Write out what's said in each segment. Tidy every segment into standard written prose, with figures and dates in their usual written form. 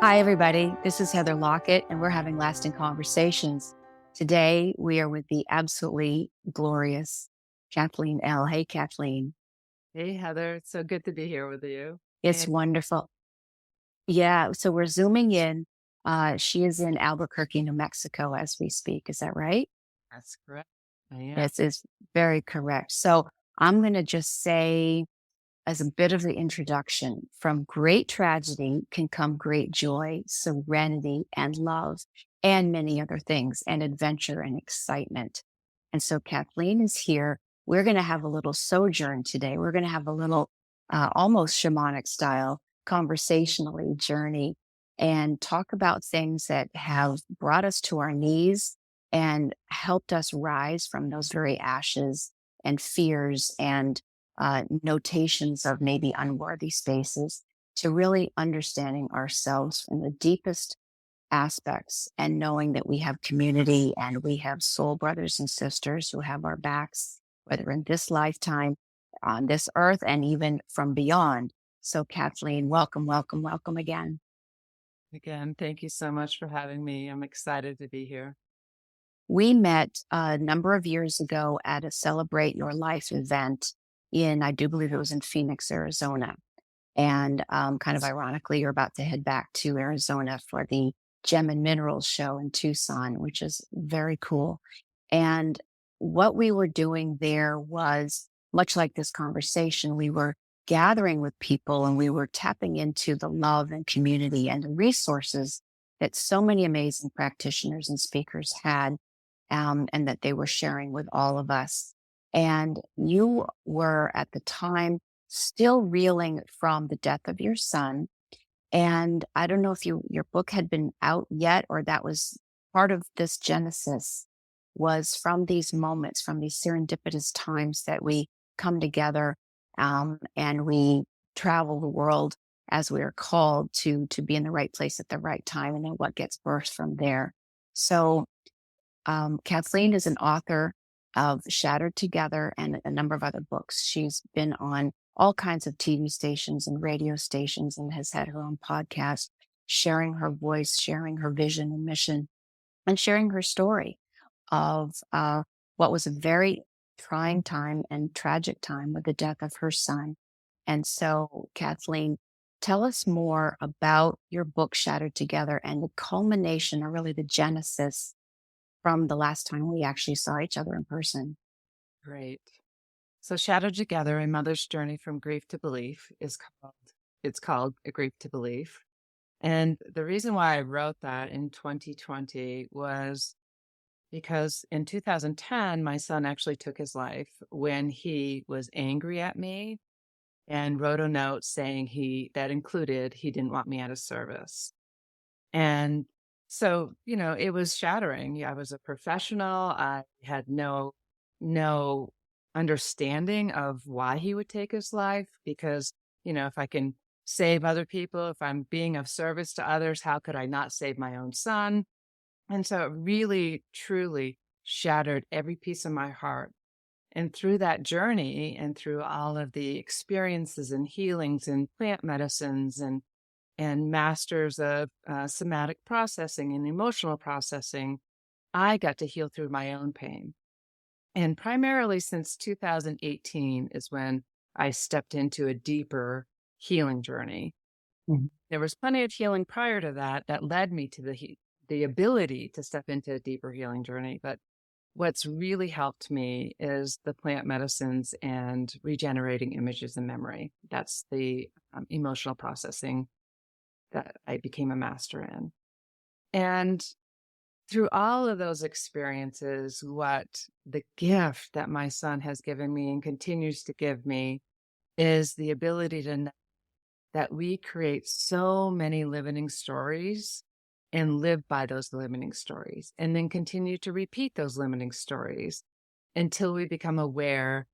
Hi, everybody. This is Heather Lockett, and we're having lasting conversations. Today, we are with the absolutely glorious Cathleen Elle. Hey, Kathleen. Hey, Heather. It's so good to be here with you. It's And wonderful. Yeah, so we're zooming in. She is in Albuquerque, New Mexico, as we speak. Is that right? that's correct. I am. Yes, it's very correct. So I'm going to just say, as a bit of the introduction, from great tragedy can come great joy, serenity, and love, and many other things, and adventure and excitement. And so Kathleen is here. We're going to have a little sojourn today. We're going to have a little almost shamanic style conversationally journey and talk about things that have brought us to our knees and helped us rise from those very ashes and fears and notations of maybe unworthy spaces to really understanding ourselves in the deepest aspects and knowing that we have community and we have soul brothers and sisters who have our backs, whether in this lifetime, on this earth, and even from beyond. So, Kathleen, welcome, welcome, welcome again. Again, thank you so much for having me. I'm excited to be here. We met a number of years ago at a Celebrate Your Life event I do believe it was in Phoenix, Arizona. And kind of ironically, you're about to head back to Arizona for the Gem and Minerals show in Tucson, which is very cool. And what we were doing there was much like this conversation, we were gathering with people and we were tapping into the love and community and the resources that so many amazing practitioners and speakers had, and that they were sharing with all of us. And you were at the time still reeling from the death of your son. And I don't know if your book had been out yet, or that was part of this genesis was from these moments, from these serendipitous times that we come together, and we travel the world as we are called to be in the right place at the right time, and then what gets birthed from there. So Kathleen is an author of Shattered Together and a number of other books. She's been on all kinds of TV stations and radio stations and has had her own podcast, sharing her voice, sharing her vision and mission, and sharing her story of what was a very trying time and tragic time with the death of her son. And so, Kathleen, tell us more about your book, Shattered Together, and the culmination, or really the genesis from the last time we actually saw each other in person. Great. So, Shattered Together: A Mother's Journey from Grief to Belief it's called A Grief to Belief. And the reason why I wrote that in 2020 was because in 2010, my son actually took his life when he was angry at me and wrote a note saying that included he didn't want me out of service. And so, it was shattering. Yeah, I was a professional. I had no understanding of why he would take his life because, if I can save other people, if I'm being of service to others, how could I not save my own son? And so it really, truly shattered every piece of my heart. And through that journey and through all of the experiences and healings and plant medicines and masters of somatic processing and emotional processing, I got to heal through my own pain. And primarily since 2018 is when I stepped into a deeper healing journey. Mhm. There was plenty of healing prior to that that led me to the ability to step into a deeper healing journey. But what's really helped me is the plant medicines and regenerating images and memory. That's the emotional processing that I became a master in. And through all of those experiences, what the gift that my son has given me and continues to give me is the ability to know that we create so many limiting stories and live by those limiting stories, and then continue to repeat those limiting stories until we become aware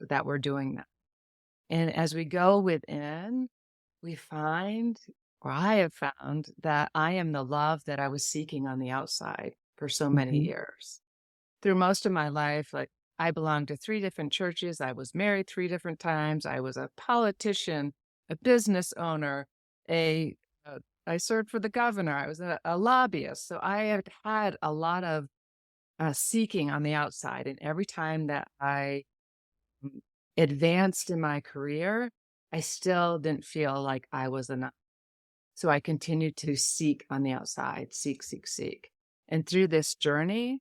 that we're doing that. And as we go within, we find, or I have found, that I am the love that I was seeking on the outside for so many Mhm. years. Through most of my life, like, I belonged to 3 different churches. I was married 3 different times. I was a politician, a business owner, a I served for the governor. I was a lobbyist. So I had had a lot of seeking on the outside. And every time that I mm, advanced in my career, I still didn't feel like I was enough. So I continued to seek on the outside, seek, seek, seek. And through this journey,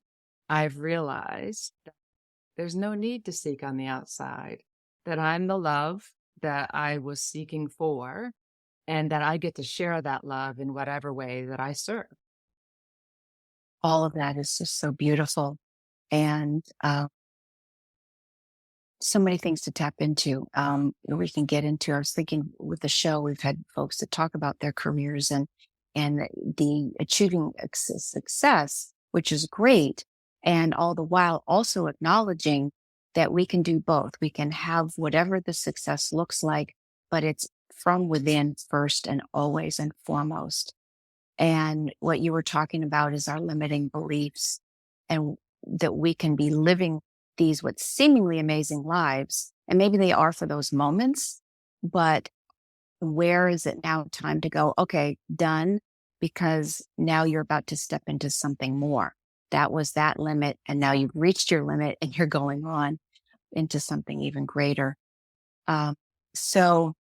I've realized that there's no need to seek on the outside, that I'm the love that I was seeking for, and that I get to share that love in whatever way that I serve. All of that is just so beautiful. And so many things to tap into. We can get into. I was thinking with the show, we've had folks that talk about their careers and the achieving success, which is great, and all the while also acknowledging that we can do both. We can have whatever the success looks like, but it's from within first and always and foremost. And what you were talking about is our limiting beliefs and that we can be living these what seemingly amazing lives. And maybe they are for those moments, but where is it now time to go, okay, done? Because now you're about to step into something more. That was that limit. And now you've reached your limit and you're going on into something even greater. Um, so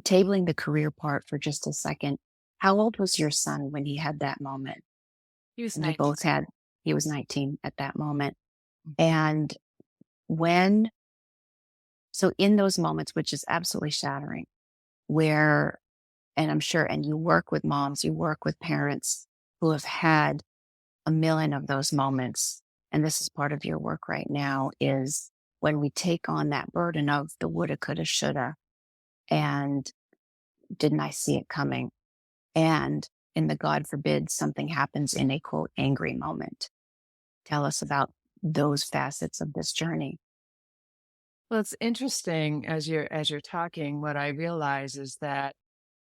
tabling the career part for just a second, how old was your son when he had that moment? He was And you 19. both had, he was 19 at that moment. And when, so in those moments, which is absolutely shattering, where, and I'm sure, and you work with moms, you work with parents who have had a million of those moments. And this is part of your work right now is when we take on that burden of the woulda, coulda, shoulda, and didn't I see it coming? And in the God forbid something happens in a quote angry moment. Tell us about those facets of this journey. Well, it's interesting as you're talking, what I realize is that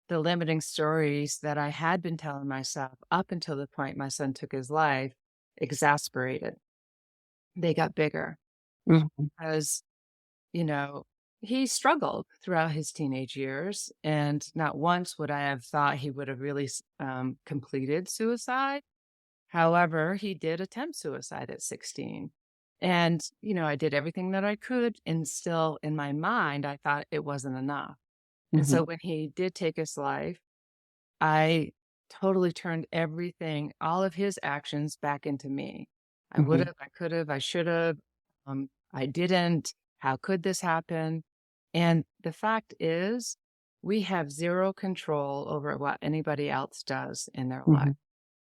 the limiting stories that I had been telling myself up until the point my son took his life exasperated. They got bigger Mhm, as, you know, he struggled throughout his teenage years, and not once would I have thought he would have really completed suicide. However, he did attempt suicide at 16. And, I did everything that I could, and still in my mind, I thought it wasn't enough. And mhm, so when he did take his life, I totally turned everything, all of his actions back into me. I would mhm, have, I could have, I should have. I didn't. How could this happen? And the fact is, we have zero control over what anybody else does in their life. mhm,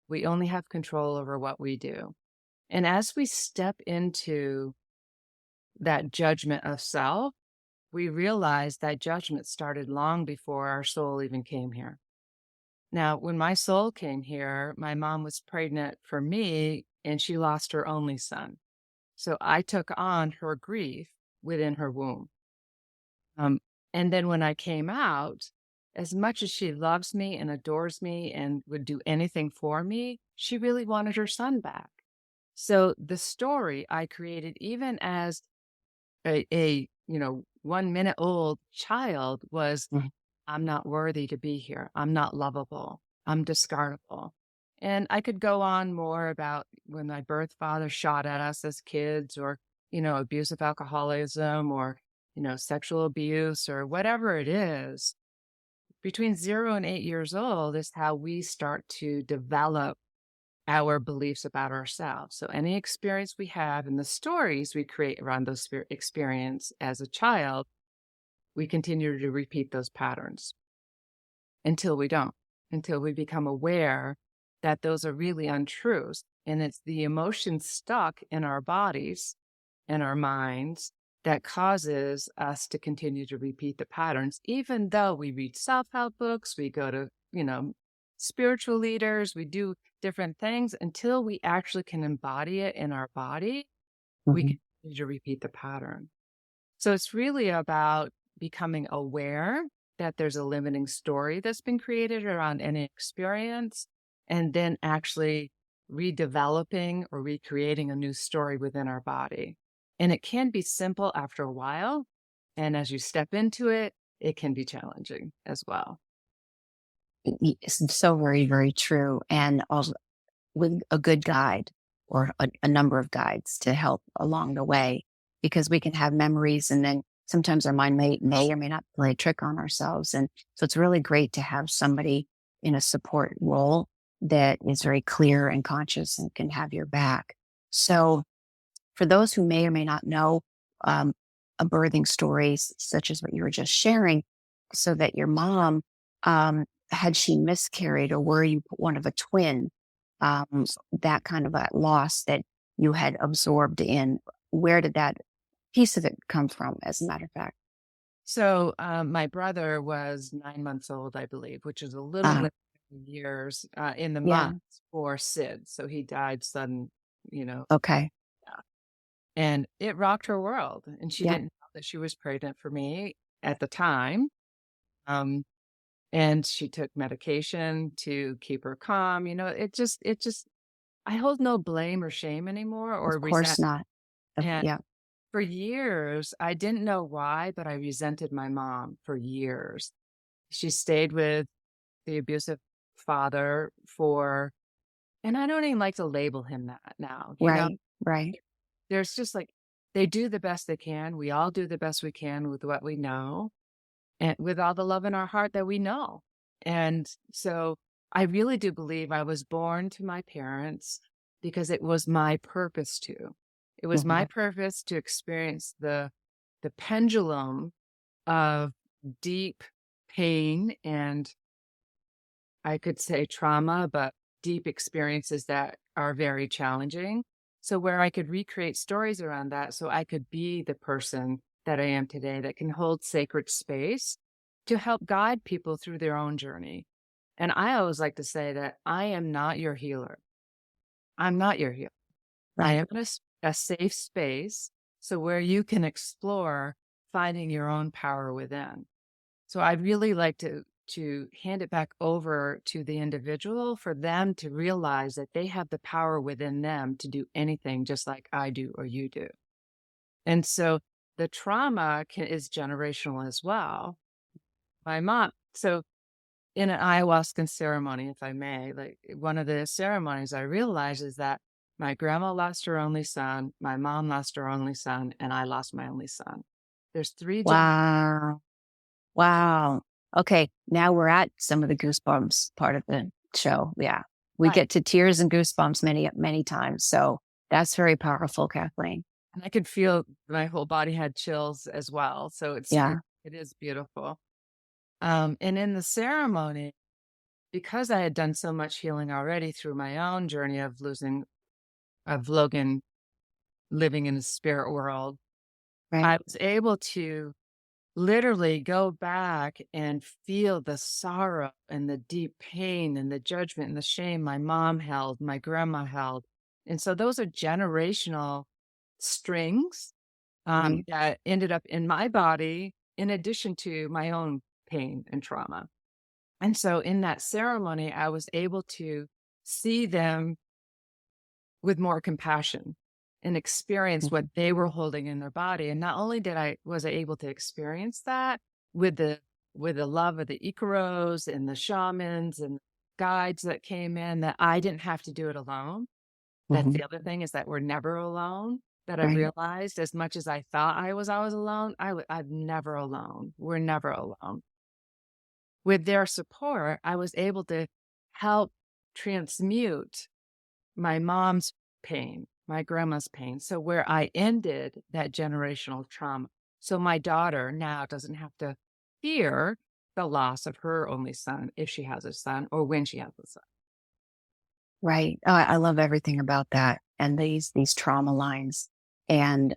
We only have control over what we do. And as we step into that judgment of self, we realize that judgment started long before our soul even came here. Now, when my soul came here, my mom was pregnant for me and she lost her only son. So I took on her grief within her womb. Um, and then when I came out, as much as she loves me and adores me and would do anything for me, she really wanted her son back. So the story I created, even as a 1 minute old child, was mhm, I'm not worthy to be here. I'm not lovable. I'm discardable. And I could go on more about when my birth father shot at us as kids, or, abusive alcoholism, or, sexual abuse, or whatever it is. Between 0 and 8 years old is how we start to develop our beliefs about ourselves. So any experience we have and the stories we create around those experience as a child, we continue to repeat those patterns until we don't, until we become aware that those are really untruths. And it's the emotion stuck in our bodies and our minds that causes us to continue to repeat the patterns, even though we read self-help books, we go to, spiritual leaders, we do different things until we actually can embody it in our body, we mhm. continue to repeat the pattern. So it's really about becoming aware that there's a limiting story that's been created around any experience, and then actually redeveloping or recreating a new story within our body. And it can be simple after a while. And as you step into it, it can be challenging as well. It's so very, very true. And also with a good guide or a number of guides to help along the way, because we can have memories and then sometimes our mind may or may not play a trick on ourselves. And so it's really great to have somebody in a support role that is very clear and conscious and can have your back. So for those who may or may not know um, a birthing story such as what you were just sharing, so that your mom, had she miscarried or were you one of a twin, that kind of a loss that you had absorbed in, where did that piece of it come from, as a matter of fact? So, my brother was 9 months old, I believe, which is a little Ah, bit years, in the yeah. months for Sid. So he died sudden, you know, Okay. death. And it rocked her world, and she Yeah. didn't know that she was pregnant for me at the time. Um, and she took medication to keep her calm. It just I hold no blame or shame anymore or Of course resent. not. And Yeah. for years, I didn't know why, but I resented my mom for years. She stayed with the abusive father for, and I don't even like to label him that now, Right. Right. there's just like, they do the best they can. We all do the best we can with what we know and with all the love in our heart that we know. And so I really do believe I was born to my parents because it was my purpose to. It was my Hmm. purpose to experience the pendulum of deep pain and, I could say, trauma, but deep experiences that are very challenging. So where I could recreate stories around that so I could be the person that I am today that can hold sacred space to help guide people through their own journey. And I always like to say that I am not your healer. I'm not your healer. I Right. am in a safe space so where you can explore finding your own power within. So I really like to hand it back over to the individual for them to realize that they have the power within them to do anything just like I do or you do. And so the trauma is generational as well. My mom, so in an ayahuasca ceremony, if I may, like one of the ceremonies I realized is that my grandma lost her only son, my mom lost her only son, and I lost my only son. There's three generations. Wow. Wow. Okay, now we're at some of the goosebumps part of the show. Yeah. We Right. get to tears and goosebumps many, many times. So that's very powerful, Kathleen. And I could feel my whole body had chills as well. So Yeah. it is beautiful. And in the ceremony, because I had done so much healing already through my own journey of Logan living in the spirit world, Right. I was able to literally go back and feel the sorrow and the deep pain and the judgment and the shame my mom held, my grandma held. And so those are generational strings Right. that ended up in my body in addition to my own pain and trauma. And so in that ceremony, I was able to see them with more compassion and experience what Mhm. they were holding in their body. And not only was I able to experience that with the love of the Icaros and the shamans and guides that came in, that I didn't have to do it alone. That's Mhm. the other thing, is that we're never alone. That I've Right. realized, as much as I thought I was always alone, I'm never alone. We're never alone. With their support, I was able to help transmute my mom's pain, my grandma's pain. So where I ended that generational trauma. So my daughter now doesn't have to fear the loss of her only son if she has a son or when she has a son. Right. Oh, I love everything about that and these trauma lines. And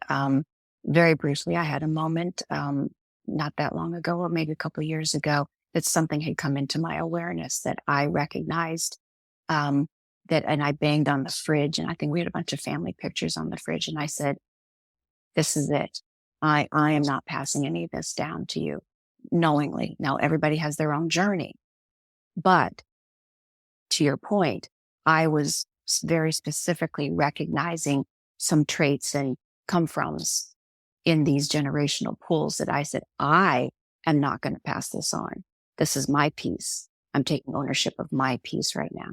very briefly, I had a moment not that long ago, or maybe a couple of years ago, that something had come into my awareness that I recognized. Um, that and I banged on the fridge, and I think we had a bunch of family pictures on the fridge, and I said, "This is it. I am not passing any of this down to you knowingly." Now everybody has their own journey, but to your point, I was very specifically recognizing some traits and come froms in these generational pools that I said, I am not going to pass this on. This is my piece. I'm taking ownership of my piece right now.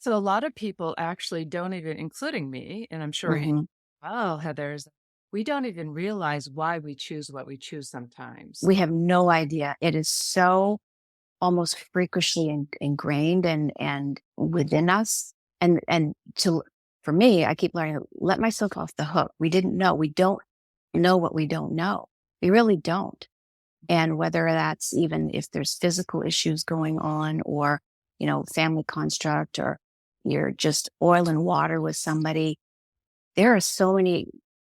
So a lot of people actually don't even, including me, and I'm sure you, Hmm. well, Heather's, we don't even realize why we choose what we choose sometimes. We have no idea. It is so almost freakishly ingrained and within us. And to for me, I keep learning to let myself off the hook. We didn't know. We don't know what we don't know. We really don't. And whether that's even if there's physical issues going on or, family construct or you're just oil and water with somebody, there are so many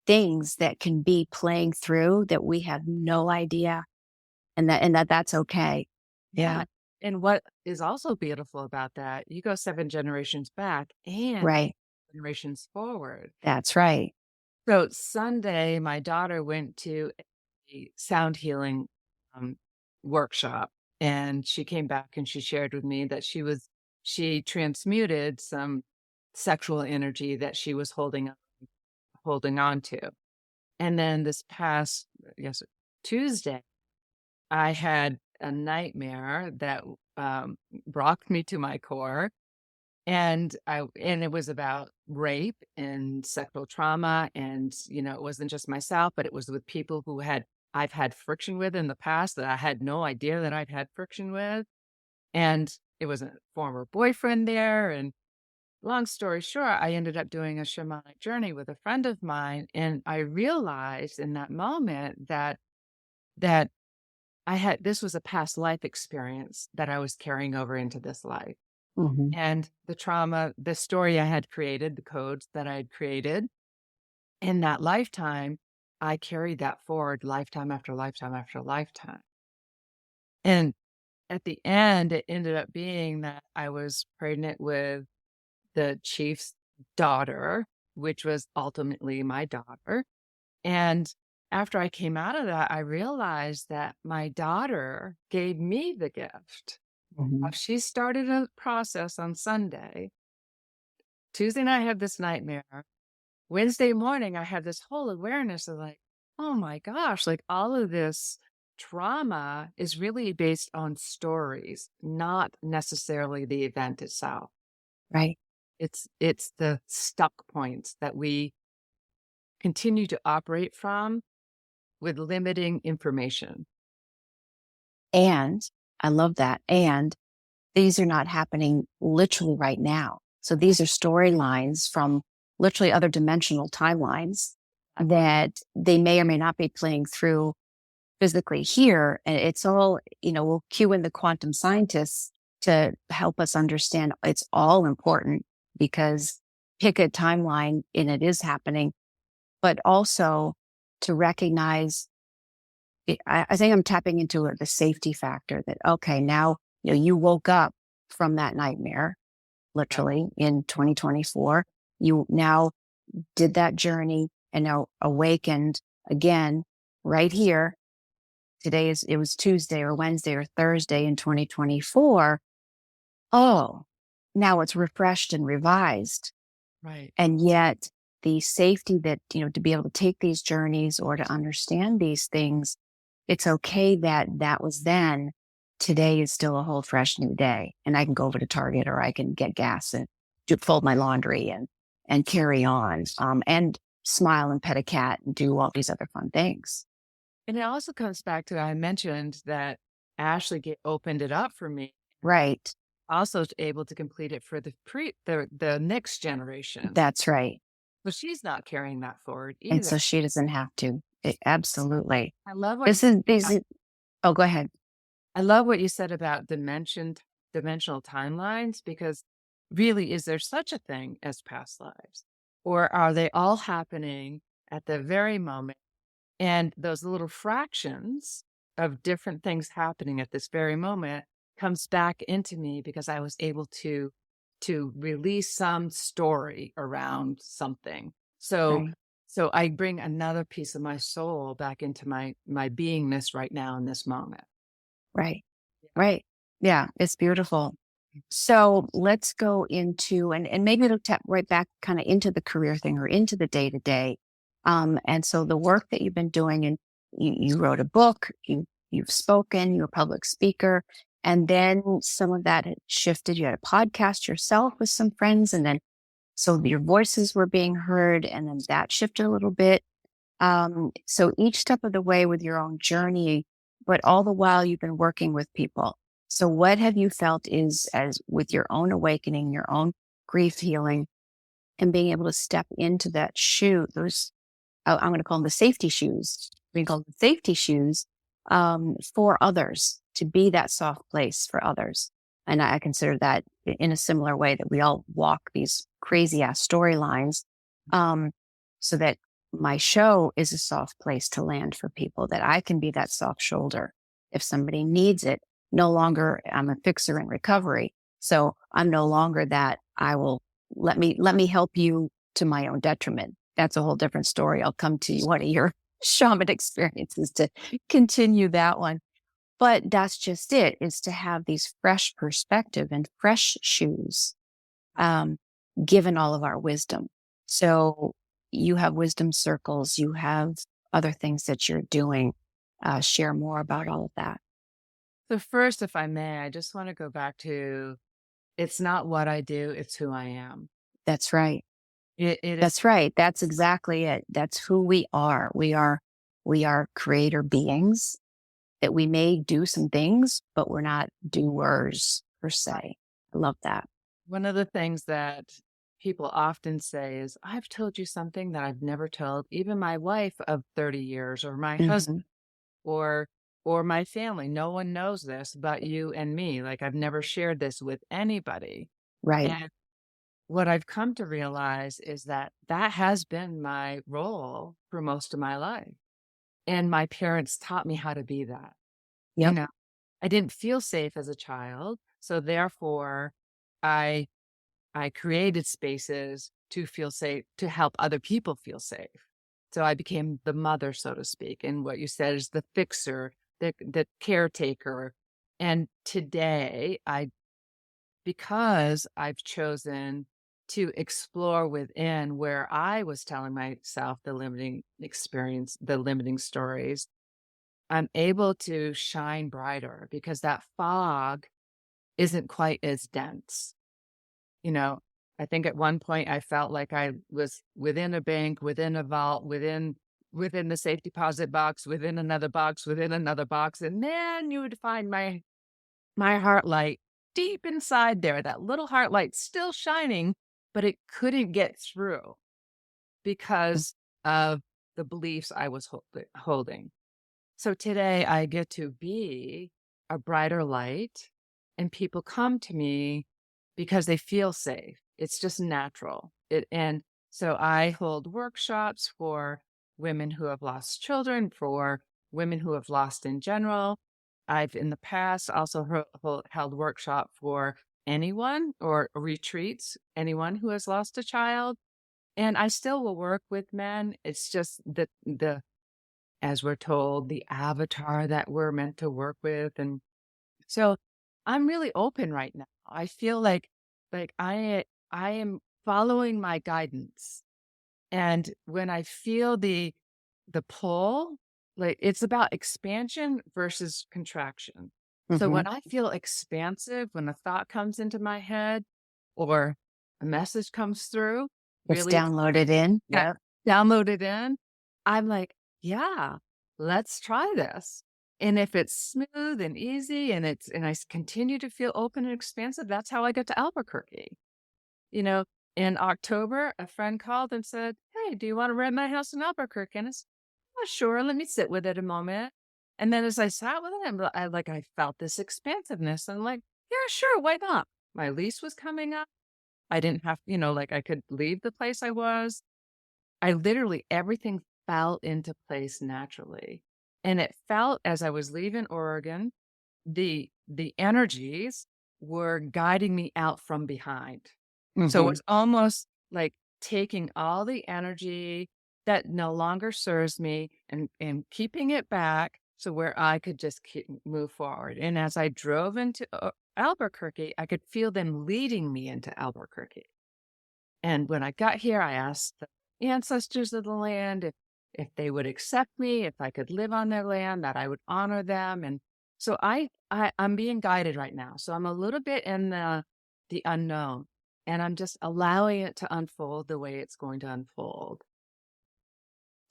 things that can be playing through that we have no idea and that's okay. Yeah. Yeah. And what is also beautiful about that, you go 7 generations back and Right. generations forward. That's right. So Sunday, my daughter went to a sound healing um, workshop, and she came back and she shared with me that she transmuted some sexual energy that she was holding on to. And then this past, yes, Tuesday, I had a nightmare that rocked me to my core. And it was about rape and sexual trauma. And, it wasn't just myself, but it was with people I've had friction with in the past that I had no idea that I'd had friction with. And it was a former boyfriend there. And long story short, I ended up doing a shamanic journey with a friend of mine. And I realized in that moment that this was a past life experience that I was carrying over into this life. Hmm. And the trauma, the story I had created, the codes that I had created in that lifetime, I carried that forward lifetime after lifetime after lifetime. And at the end, it ended up being that I was pregnant with the chief's daughter, which was ultimately my daughter. And after I came out of that, I realized that my daughter gave me the gift. Hmm. She started a process on Sunday. Tuesday night, I had this nightmare. Wednesday morning, I had this whole awareness of like, oh my gosh, like all of this trauma is really based on stories, not necessarily the event itself. Right. It's the stuck points that we continue to operate from with limiting information. And I love that. And these are not happening literally right now. So these are storylines from literally other dimensional timelines that they may or may not be playing through physically here. And it's all, we'll cue in the quantum scientists to help us understand it's all important because pick a timeline and it is happening, but also to recognize I think I'm tapping into the safety factor that, okay, now, you woke up from that nightmare, Right. literally in 2024. You now did that journey and now awakened again right here. It was Tuesday or Wednesday or Thursday in 2024. Oh, now it's refreshed and revised. Right. And yet the safety that, to be able to take these journeys or to understand these things, it's okay that that was then. Today is still a whole fresh new day. And I can go over to Target or I can get gas and fold my laundry and carry on, and smile and pet a cat and do all these other fun things. And it also comes back to I mentioned that opened it up for me, Right. also able to complete it for the next generation. That's right. But she's not carrying that forward And either. so she doesn't have to. Absolutely. I love what This is these. Oh, go ahead. I love what you said about dimensional timelines, because really, is there such a thing as past lives? Or are they all happening at the very moment? And those little fractions of different things happening at this very moment comes back into me because I was able to release some story around something. So Right. so I bring another piece of my soul back into my beingness right now in this moment. Right. Right. Yeah. It's beautiful. So let's go into and maybe it'll tap right back kind of into the career thing or into the day to day. And so the work that you've been doing, and you wrote a book, you've spoken, you're a public speaker, And then some of that had shifted. You had a podcast yourself with some friends, and then so your voices were being heard, and then that shifted a little bit. So each step of the way with your own journey, but all the while you've been working with people. So what have you felt is as with your own awakening, your own grief healing, and being able to step into that shoe, those I'm going to call them the safety shoes. We call them safety shoes for others to be that soft place for others. And I consider that in a similar way that we all walk these crazy ass storylines, um, so that my show is a soft place to land for people, that I can be that soft shoulder if somebody needs it. No longer I'm a fixer in recovery. So I'm no longer that I will let me help you to my own detriment. That's a whole different story. I'll come to one of your shaman experiences to continue that one. But that's just it, is to have these fresh perspective and fresh shoes, um, given all of our wisdom. So you have wisdom circles, you have other things that you're doing. Share more about all of that. So first, if I may, I just want to go back to it's not what I do, it's who I am. That's right. It is That's right. That's exactly it. That's who we are. We are creator beings that we may do some things, but we're not doers per se. I love that. one of the things that people often say is, I've told you something that I've never told even my wife of 30 years or my Hmm. husband or or my family. No one knows this but you and me. Like I've never shared this with anybody. Right. And what I've come to realize is that that has been my role for most of my life. And my parents taught me how to be that. You Yep. know, I didn't feel safe as a child, so therefore I I created spaces to feel safe, to help other people feel safe. So I became the mother, so to speak. And what you said is the fixer, the caretaker. And today because I've chosen to explore within where I was telling myself the limiting experience, the limiting stories, I'm able to shine brighter because that fog isn't quite as dense. You know, I think at one point I felt like I was within a bank, within a vault, within the safe deposit box, within another box, within another box, and then you would find my heart light deep inside there, that little heart light still shining, but it couldn't get through because of the beliefs I was holding. So today I get to be a brighter light, and people come to me because they feel safe. It's just natural. And so I hold workshops for women who have lost children, for women who have lost in general. I've in the past also held workshop for anyone or retreats, anyone who has lost a child. And I still will work with men. It's just that the as we're told, the avatar that we're meant to work with. And so I'm really open right now. I feel like I am following my guidance. And when I feel the pull, like it's about expansion versus contraction. So Hmm. when I feel expansive, when a thought comes into my head or a message comes through, It's really downloaded in. got Yep. downloaded in, I'm like, yeah, let's try this. And if it's smooth and easy and continue to feel open and expansive, that's how I got to Albuquerque. You know, in October, a friend called and said, "Hey, do you want to rent my house in Albuquerque?" And I said, "Oh, sure, let me sit with it a moment." And then as I sat with it, I felt this expansiveness. And I'm like, yeah, sure, why not? My lease was coming up. I didn't have, like I could leave the place I was. I literally everything fell into place naturally. And it felt as I was leaving Oregon, the energies were guiding me out from behind. So Hmm. it's almost like taking all the energy that no longer serves me and keeping it back so where I could just move forward. And as I drove into Albuquerque, I could feel them leading me into Albuquerque. And when I got here, I asked the ancestors of the land if they would accept me, if I could live on their land, that I would honor them. So I'm being guided right now. So I'm a little bit in the unknown, and I'm just allowing it to unfold the way it's going to unfold.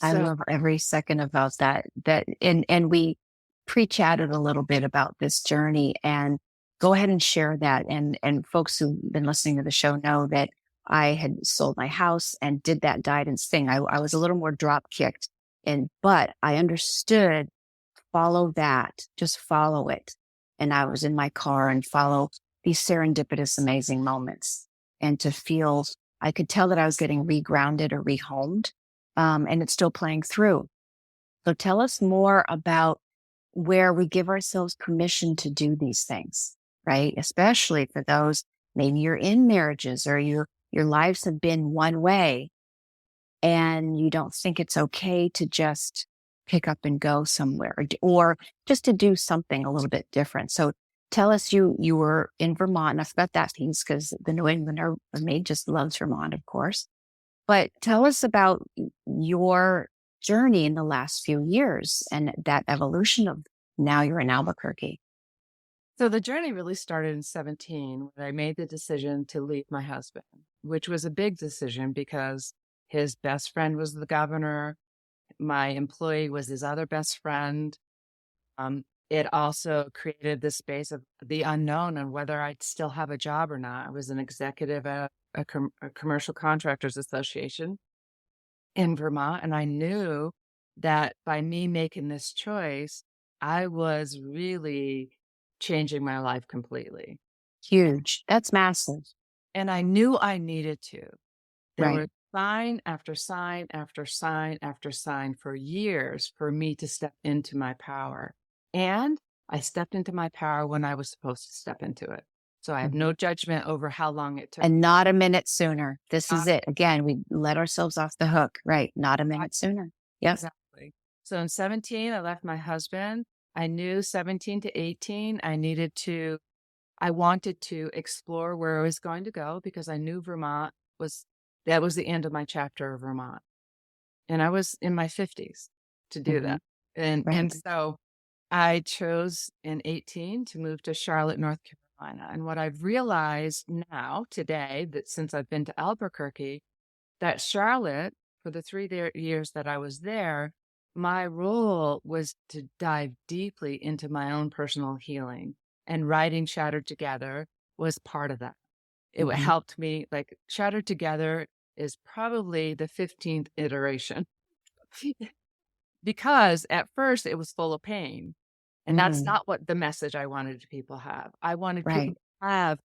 I So love every second about that. And we pre-chatted a little bit about this journey, and go ahead and share that. And folks who've been listening to the show know that I had sold my house and did that guidance thing. I was a little more drop kicked, but I understood, follow that, just follow it. And I was in my car and follow these serendipitous, amazing moments. And to feel, I could tell that I was getting regrounded or rehomed, and it's still playing through. So tell us more about where we give ourselves permission to do these things, right? Especially for those, maybe you're in marriages or your lives have been one way and you don't think it's okay to just pick up and go somewhere, or just to do something a little bit different. So tell us, you were in Vermont, and I forgot that piece because the New Englander of me just loves Vermont, of course. But tell us about your journey in the last few years and that evolution of now you're in Albuquerque. so the journey really started in 17 when I made the decision to leave my husband, which was a big decision because his best friend was the governor. My employee was his other best friend. It also created this space of the unknown and whether I'd still have a job or not. I was an executive at a commercial contractors association in Vermont, and I knew that by me making this choice, I was really changing my life completely. Huge. That's massive. And I knew I needed to. There Right. were sign after sign after sign after sign for years for me to step into my power. And I stepped into my power when I was supposed to step into it. So I have Mhm. no judgment over how long it took And me. not a minute sooner. This Not is it. Again, we let ourselves off the hook. Right. Not a I- minute sooner. Yep. exactly. So in 17, I left my husband. I knew 17 to 18, I wanted to explore where I was going to go because I knew was, that was the end of my chapter of Vermont. And I was in my 50s to do Hmm. that. And Right. so I chose in 18 to move to Charlotte, North Carolina. And what I've realized now today that since I've been to Albuquerque, that Charlotte, for the years that I was there, my role was to dive deeply into my own personal healing. And writing Shattered Together was part of that. It Hmm. helped me, like, Shattered Together is probably the 15th iteration because at first it was full of pain. And that's Hmm. not what the message I wanted people to have. I wanted people Right. to have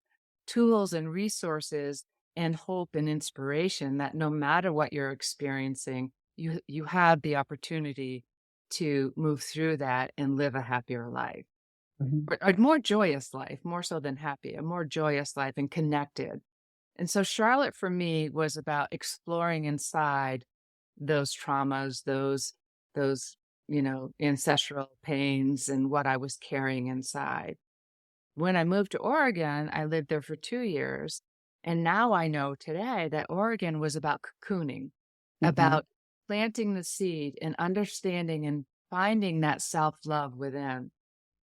tools and resources and hope and inspiration that no matter what you're experiencing, you have the opportunity to move through that and live a happier life. Hmm. Or a more joyous life, more so than happy, a more joyous life and connected. And so Charlotte for me was about exploring inside those traumas, those, ancestral pains and what I was carrying inside. When I moved to Oregon, I lived there for 2 years, and now I know today that Oregon was about cocooning, Hmm. about planting the seed and understanding and finding that self-love within.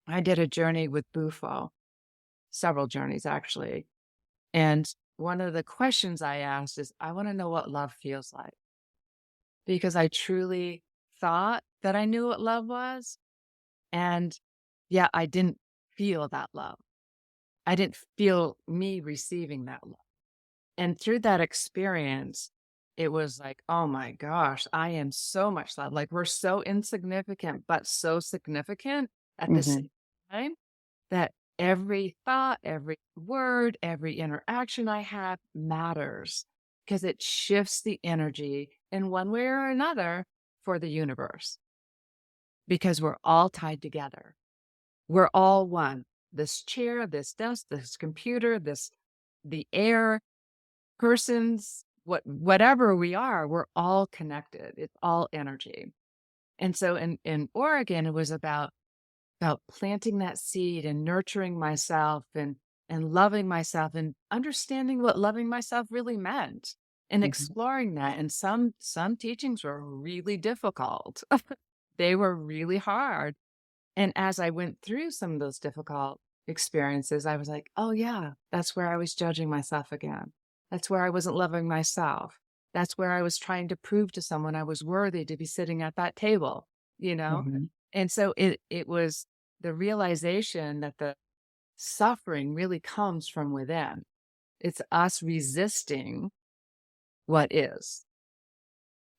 I did a journey with Bufo, several journeys actually, and one of the questions I asked is, I wanna know what love feels like, because I truly thought that I knew what love was, and yeah, I didn't feel that love. I didn't feel me receiving that love. And through that experience, it was like, "Oh my gosh, I am so much loved." Like, we're so insignificant, but so significant at the Hmm. same time that every thought, every word, every interaction I have matters because it shifts the energy in one way or another for the universe because we're all tied together. We're all one. This chair, this desk, this computer, the air, persons, whatever we are, we're all connected. It's all energy. And so in Oregon, it was about planting that seed and nurturing myself and loving myself and understanding what loving myself really meant and Hmm. exploring that. And some teachings were really difficult. They were really hard. And as I went through some of those difficult experiences, I was like, oh, yeah, that's where I was judging myself again. That's where I wasn't loving myself. That's where I was trying to prove to someone I was worthy to be sitting at that table, you know? Mhm. And so it was the realization that the suffering really comes from within. It's us resisting what is.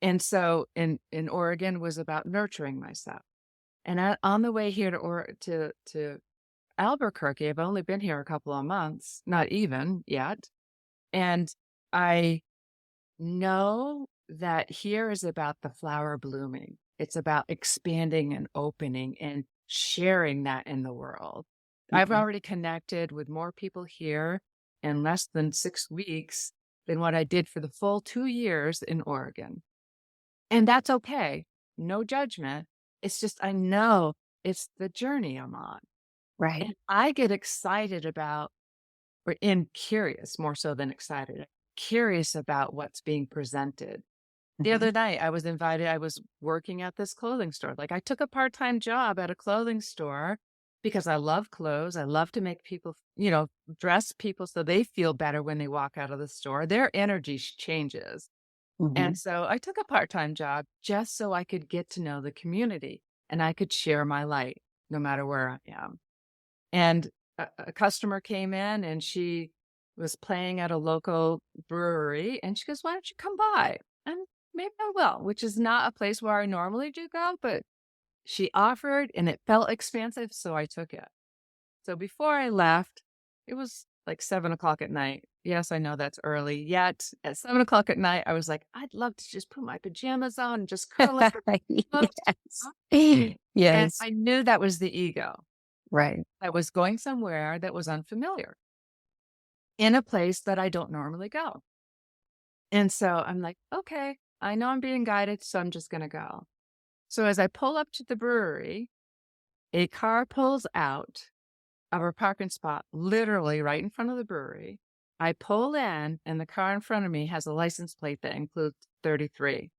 And so in Oregon was about nurturing myself. And on the way here to Albuquerque, I've only been here a couple of months, not even yet. And I know that here is about the flower blooming. It's about expanding and opening and sharing that in the world. I've Mhm. already connected with more people here in less than 6 weeks than what I did for the full 2 years in Oregon. And that's okay. No judgment. It's just, I know it's the journey I'm on. Right. And I get excited about, or am curious more so than excited, curious about what's being presented. The Mhm. other night, I was working at this clothing store. Like I took a part-time job at a clothing store because I love clothes. I love to make people, dress people so they feel better when they walk out of the store. Their energy changes. And Mhm. so I took a part-time job just so I could get to know the community and I could share my light no matter where I am. And a customer came in and she was playing at a local brewery and she goes, "Why don't you come by?" And maybe I will, which is not a place where I normally do go, but she offered and it felt expansive, so I took it. So before I left, it was like 7 o'clock at night. Yes, I know that's early. Yet at 7 o'clock at night, I was like, I'd love to just put my pajamas on and just curl up. Yes. And Yes. I knew that was the ego. Right. I was going somewhere that was unfamiliar in a place that I don't normally go. And so I'm like, okay, I know I'm being guided, so I'm just going to go. So as I pull up to the brewery, a car pulls out of a parking spot, literally right in front of the brewery. I pull in, and the car in front of me has a license plate that includes 33.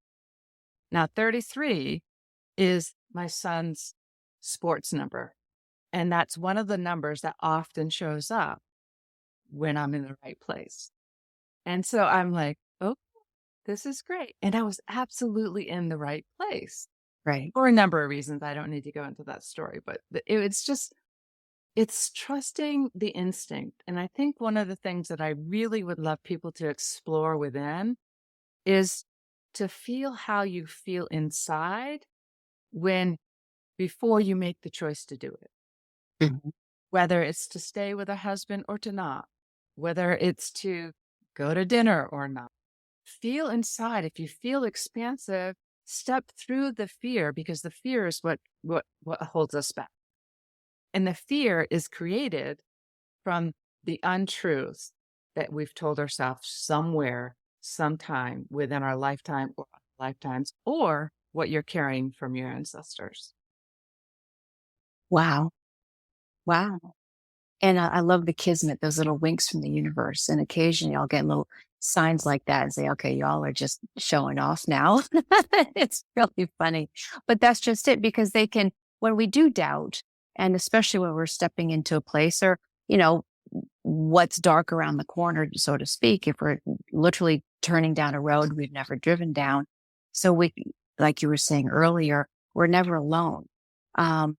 Now, 33 is my son's sports number. And that's one of the numbers that often shows up when I'm in the right place. And so I'm like, oh, this is great. And I was absolutely in the right place Right. for a number of reasons. I don't need to go into that story, but it's just, it's trusting the instinct. And I think one of the things that I really would love people to explore within is to feel how you feel inside when before you make the choice to do it, Mhm. whether it's to stay with a husband or to not, whether it's to go to dinner or not. Feel inside. If you feel expansive, step through the fear because the fear is what holds us back. And the fear is created from the untruths that we've told ourselves somewhere, sometime within our lifetime or lifetimes, or what you're carrying from your ancestors. Wow. Wow. And I love the kismet, those little winks from the universe. And occasionally I'll get little signs like that and say, okay, y'all are just showing off now. It's really funny. But that's just it because they can, when we do doubt, and especially when we're stepping into a place or, you know, what's dark around the corner, so to speak, if we're literally turning down a road we've never driven down. So we, like you were saying earlier, we're never alone. Um,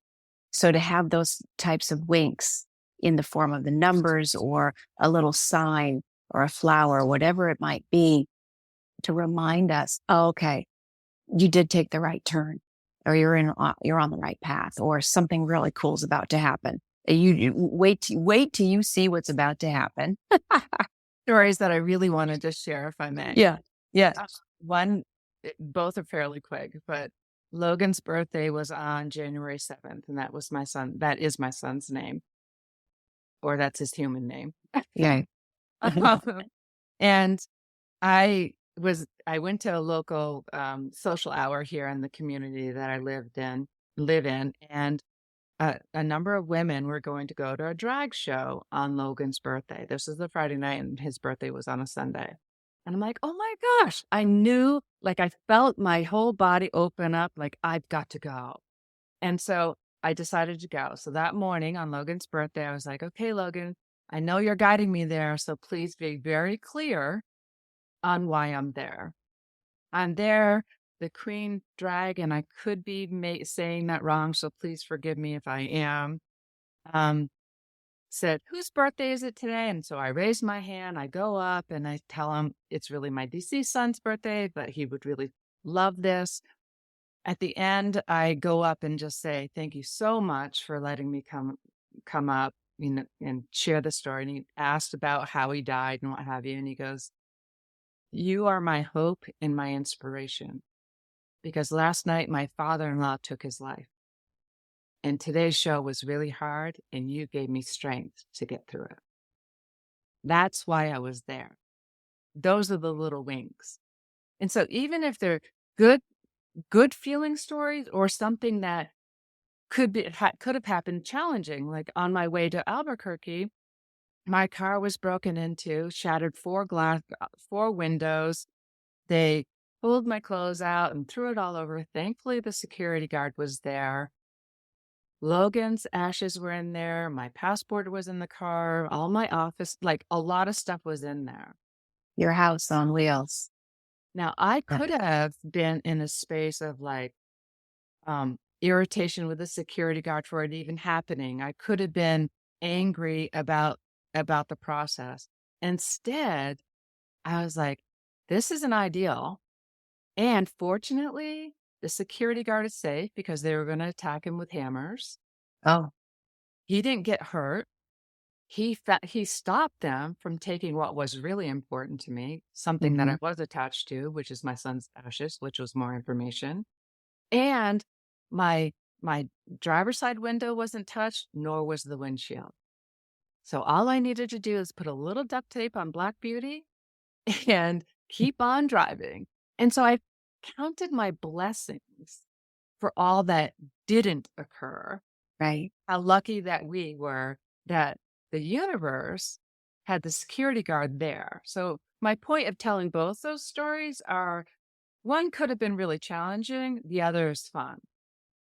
so to have those types of winks in the form of the numbers or a little sign or a flower, whatever it might be, to remind us, oh, okay, you did take the right turn, or you're on the right path, or something really cool is about to happen. You wait till you see what's about to happen. Stories that I really wanted to share, if I may. Yeah. Yeah. Uh, One, both are fairly quick, but Logan's birthday was on January 7th, and that was my son. That is my son's name, or that's his human name. Yeah. Um, and I went to a local social hour here in the community that I live in, and a number of women were going to go to a drag show on Logan's birthday. This is the Friday night, and his birthday was on a Sunday. And I'm like, oh my gosh, I knew, like, I felt my whole body open up, like, I've got to go. And so I decided to go. So that morning on Logan's birthday, I was like, okay, Logan, I know you're guiding me there. So please be very clear on why I'm there. I'm there, the queen dragon. I could be saying that wrong. So please forgive me if I am. Um, Said, whose birthday is it today? And so I raise my hand, I go up and I tell him it's really my deceased son's birthday, but he would really love this. At the end, I go up and just say, thank you so much for letting me come up, and share the story. And he asked about how he died and what have you. And he goes, you are my hope and my inspiration. Because last night my father-in-law took his life. And today's show was really hard, and you gave me strength to get through it. That's why I was there. Those are the little wings. And so even if they're good feeling stories or something that could have happened challenging, like on my way to Albuquerque, my car was broken into, shattered four windows. They pulled my clothes out and threw it all over. Thankfully, the security guard was there. Logan's ashes were in there. My passport was in the car. All my office, like a lot of stuff was in there. Your house on wheels. Now, I Yeah. could have been in a space of like irritation with the security guard for it even happening. I could have been angry about the process. Instead, I was like, this isn't ideal. And fortunately, the security guard is safe because they were going to attack him with hammers. Oh, He didn't get hurt. He stopped them from taking what was really important to me, something that hmm, I was attached to, which is my son's ashes, which was more information. And my my driver's side window wasn't touched, nor was the windshield. So all I needed to do is put a little duct tape on Black Beauty and keep on driving. And so I counted my blessings for all that didn't occur. right. How lucky that we were that the universe had the security guard there. So my point of telling both those stories are, one could have been really challenging, the other is fun.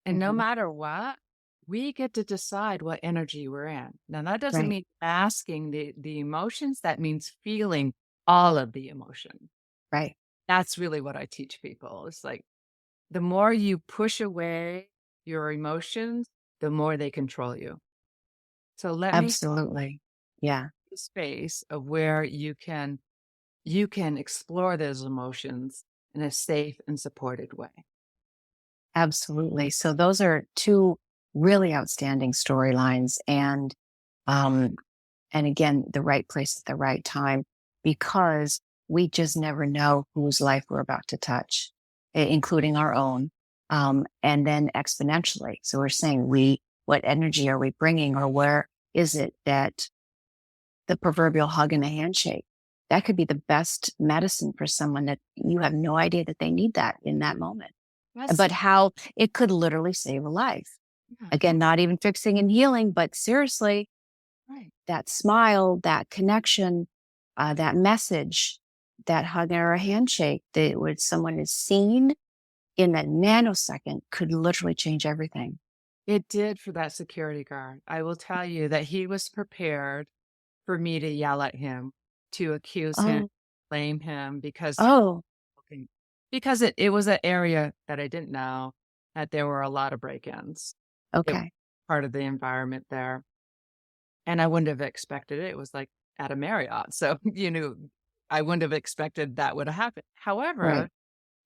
And no Hmm, matter what, we get to decide what energy we're in. Now, that doesn't right, mean masking the emotions. That means feeling all of the emotion. right. That's really what I teach people. It's like the more you push away your emotions, the more they control you. So let me Absolutely. Yeah, the space of where you can explore those emotions in a safe and supported way. absolutely. So those are two really outstanding storylines, um, and again, the right place at the right time, because we just never know whose life we're about to touch, including our own. And then exponentially. So we're saying what energy are we bringing, or where is it that the proverbial hug and a handshake, that could be the best medicine for someone that you have no idea that they need that in that moment. That's But how it could literally save a life. yeah, Again, not even fixing and healing, but seriously, right. that smile, that connection, that message, that hug or a handshake that when someone is seen in that nanosecond could literally change everything. It did for that security guard. I will tell you that he was prepared for me to yell at him, to accuse him, Oh, blame him oh, because it was an area that I didn't know that there were a lot of break-ins. It was okay. part of the environment there. And I wouldn't have expected it. It was like at a Marriott. So, I wouldn't have expected that would have happened. However, Right.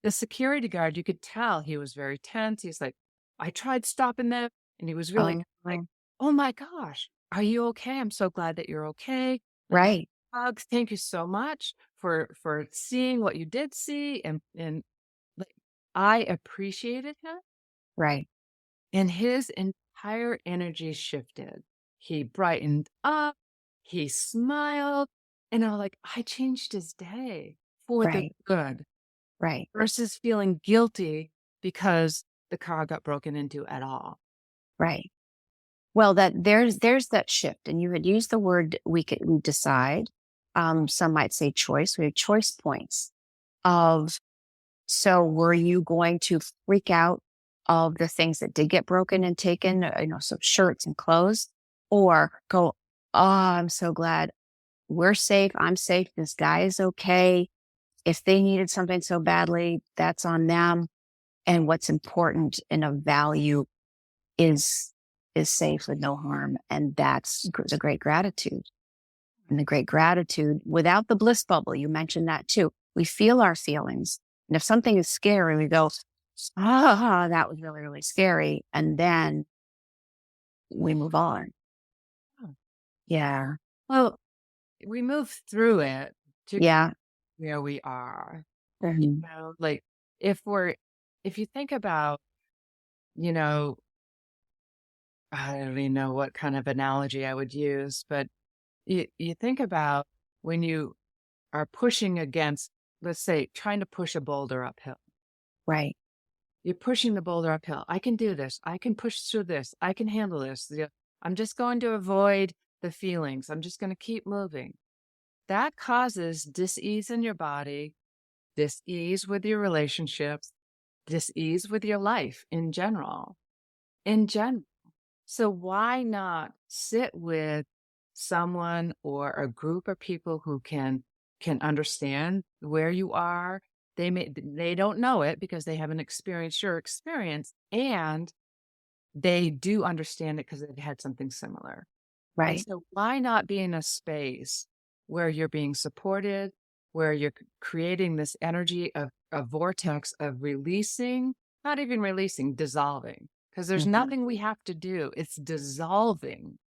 the security guard, you could tell he was very tense. He's like, I tried stopping them. And he was really Oh, like, oh, oh my gosh, are you okay? I'm so glad that you're okay. Let me right, hug. Thank you so much for seeing what you did see. And like, I appreciated him. right, And his entire energy shifted. He brightened up, he smiled, and I was like, I changed his day for the right, good right, versus feeling guilty because the car got broken into at all. right. Well, there's that shift, and you had used the word we decide. Some might say choice. We have choice points of, so were you going to freak out all of the things that did get broken and taken, so shirts and clothes, or go, oh, I'm so glad we're safe. I'm safe. This guy is okay. If they needed something so badly, that's on them. And what's important and of value is safe with no harm. And that's the great gratitude. And the great gratitude without the bliss bubble. You mentioned that too. We feel our feelings. And if something is scary, we go, ah, that was really, really scary. And then we move on. Oh, Yeah. well, we move through it to Yeah. where we are. Mhm. Like if we're if you think about, you know, I don't even know what kind of analogy I would use, but you think about when you are pushing against, let's say, trying to push a boulder uphill. Right. You're pushing the boulder uphill. I can do this. I can push through this. I can handle this. I'm just going to avoid the feelings. I'm just going to keep moving. That causes dis-ease in your body, dis-ease with your relationships, dis-ease with your life in general. In general. So why not sit with someone or a group of people who can understand where you are? They don't know it because they haven't experienced your experience, and they do understand it because they've had something similar. And Right. so why not be in a space where you're being supported, where you're creating this energy of a vortex of releasing, not even releasing, dissolving, because there's Mhm. nothing we have to do. It's dissolving.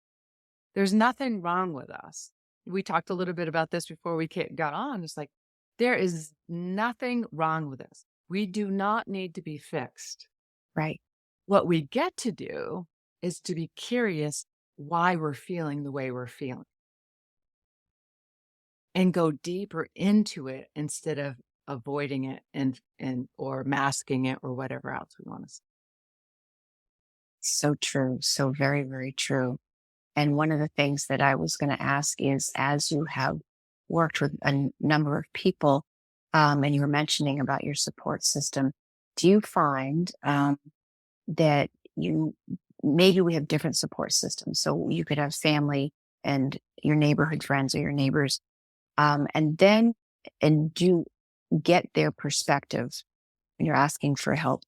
There's nothing wrong with us. We talked a little bit about this before we got on. It's like, there is nothing wrong with us. We do not need to be fixed. Right. What we get to do is to be curious why we're feeling the way we're feeling and go deeper into it instead of avoiding it and or masking it or whatever else we want to say. So true. So very, very true. And one of the things that I was going to ask is, as you have worked with number of people, and you were mentioning about your support system, do you find that you maybe we have different support systems? So you could have family and your neighborhood friends or your neighbors, and then and do get their perspective when you're asking for help.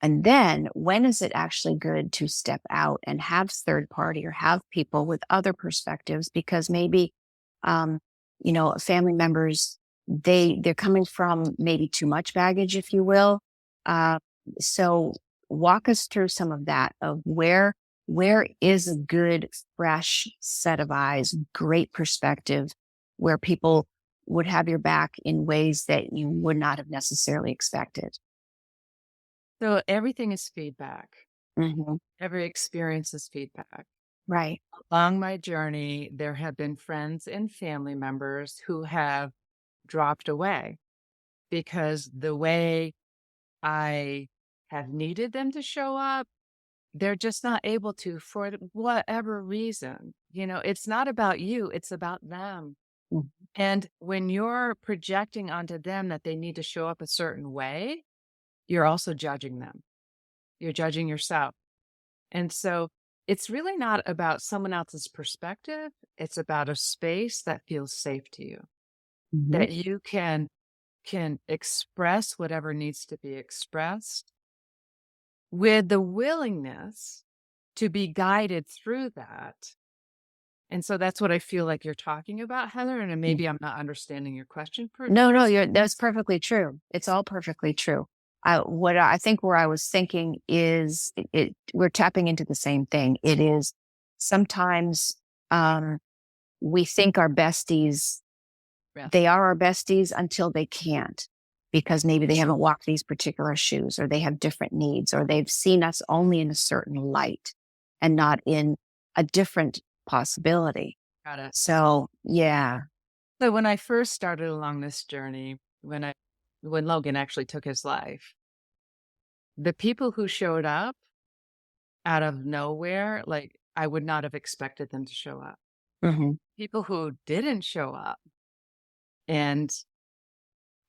And then when is it actually good to step out and have third party or have people with other perspectives? Because maybe, um, family members, they're coming from maybe too much baggage, if you will. Uh, so walk us through some of that of where is a good, fresh set of eyes, great perspective, where people would have your back in ways that you would not have necessarily expected. So everything is feedback. Hmm. Every experience is feedback. Right. Along my journey, there have been friends and family members who have dropped away because the way I have needed them to show up, they're just not able to for whatever reason. It's not about you, it's about them. Mhm. And when you're projecting onto them that they need to show up a certain way, you're also judging them. You're judging yourself. And so it's really not about someone else's perspective. It's about a space that feels safe to you, Mhm. that you can express whatever needs to be expressed with the willingness to be guided through that. And so that's what I feel like you're talking about, Heather. And maybe I'm not understanding your question No, no, personally. that's perfectly true. It's all perfectly true. What I think where I was thinking is we're tapping into the same thing. It is sometimes um, we think our besties, Yes. they are our besties until they can't, because maybe they haven't walked these particular shoes, or they have different needs, or they've seen us only in a certain light and not in a different possibility. Got it. So yeah. So when I first started along this journey, when Logan actually took his life, the people who showed up out of nowhere, like I would not have expected them to show up. Hmm. People who didn't show up, and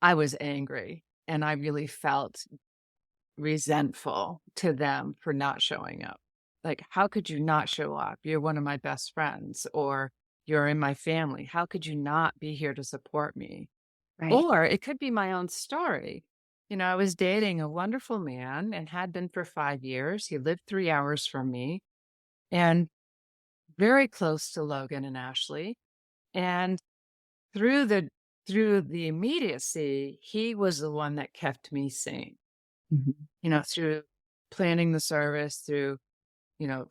I was angry and I really felt resentful to them for not showing up. Like, how could you not show up? You're one of my best friends, or you're in my family. How could you not be here to support me? Right. Or it could be my own story. I was dating a wonderful man and had been for 5 years. He lived 3 hours from me and very close to Logan and Ashley. And through the through the immediacy, he was the one that kept me sane. Mhm. Through planning the service, through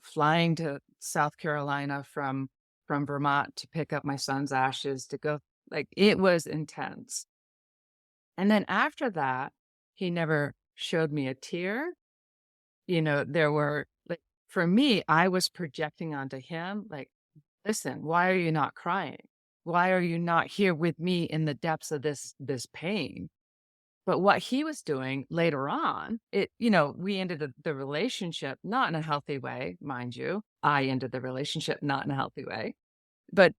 flying to South Carolina from Vermont to pick up my son's ashes to go. Like, it was intense. And then after that, he never showed me a tear. There were, like, for me, I was projecting onto him, like, listen, why are you not crying? Why are you not here with me in the depths of this pain? But what he was doing later on, we ended the relationship not in a healthy way, mind you. I ended the relationship not in a healthy way. But